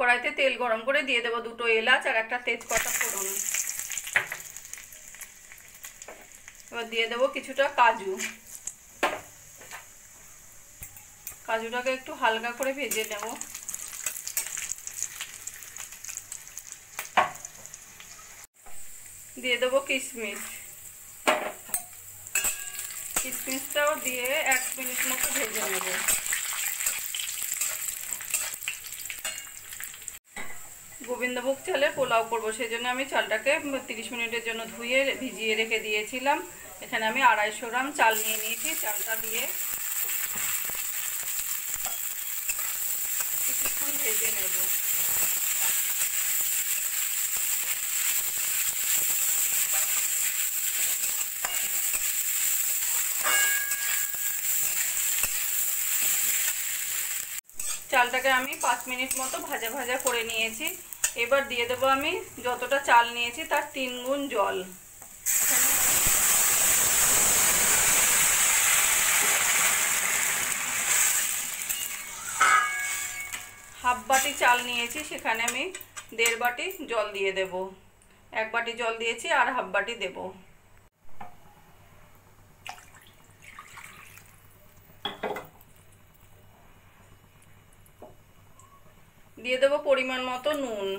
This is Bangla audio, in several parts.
কড়াইতে তেল গরম করে দিয়ে দেবো 2টো এলাচ আর একটা তেজপাতা ফোড়ন। এবার দিয়ে দেবো কিছুটা কাজু। কাজুটাকে একটু হালকা করে ভেজে নেব। দিয়ে দেবো কিশমিশ। কিশমিশটাও দিয়ে 1 মিনিট মতো ভেজে নেব। গোবিন্দভোগ চালের পোলাও করবো, সেই জন্য আমি চালটাকে 30 মিনিটের জন্য ধুয়ে ভিজিয়ে রেখে দিয়েছিলাম। এখানে আমি 250 গ্রাম চাল নিয়ে নিয়েছি। চালটা দিয়ে কিছুক্ষণ ভেজে নেব। চালটাকে আমি 5 মিনিট মতো ভাজা ভাজা করে নিয়েছি। এবার দিয়ে দেবো আমি যতটা চাল নিয়েছি তার 3 গুণ জল। হাফ বাটি চাল নিয়েছি, সেখানে আমি 1.5 বাটি জল দিয়ে দেব। 1 বাটি জল দিয়েছি আর হাফ বাটি দেব। দিয়ে দেবো পরিমাণ মতো নুন।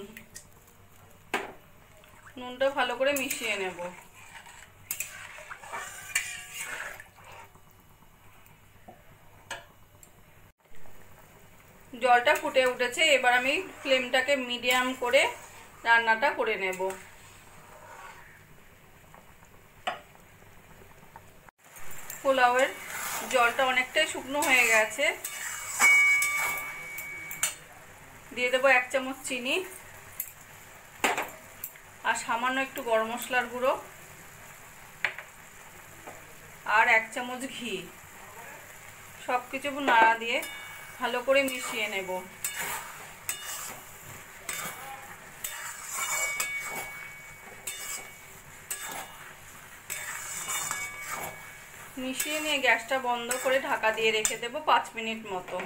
নুনটা ভালো করে মিশিয়ে নেব। জলটা ফুটে উঠেছে, এবার আমি ফ্লেমটাকে মিডিয়াম করে রান্নাটা করে নেব। পোলাওয়ের জলটা অনেকটাই শুকনো হয়ে গেছে। দিয়ে দেবো 1 চামচ চিনি আর সামান্য একটু গরম মশলার গুঁড়ো আর 1 চামচ ঘি। সব কিছু নাড়া দিয়ে ভালো করে মিশিয়ে নেব। মিশিয়ে নিয়ে গ্যাসটা বন্ধ করে ঢাকা দিয়ে রেখে দেবো 5 মিনিট মতো।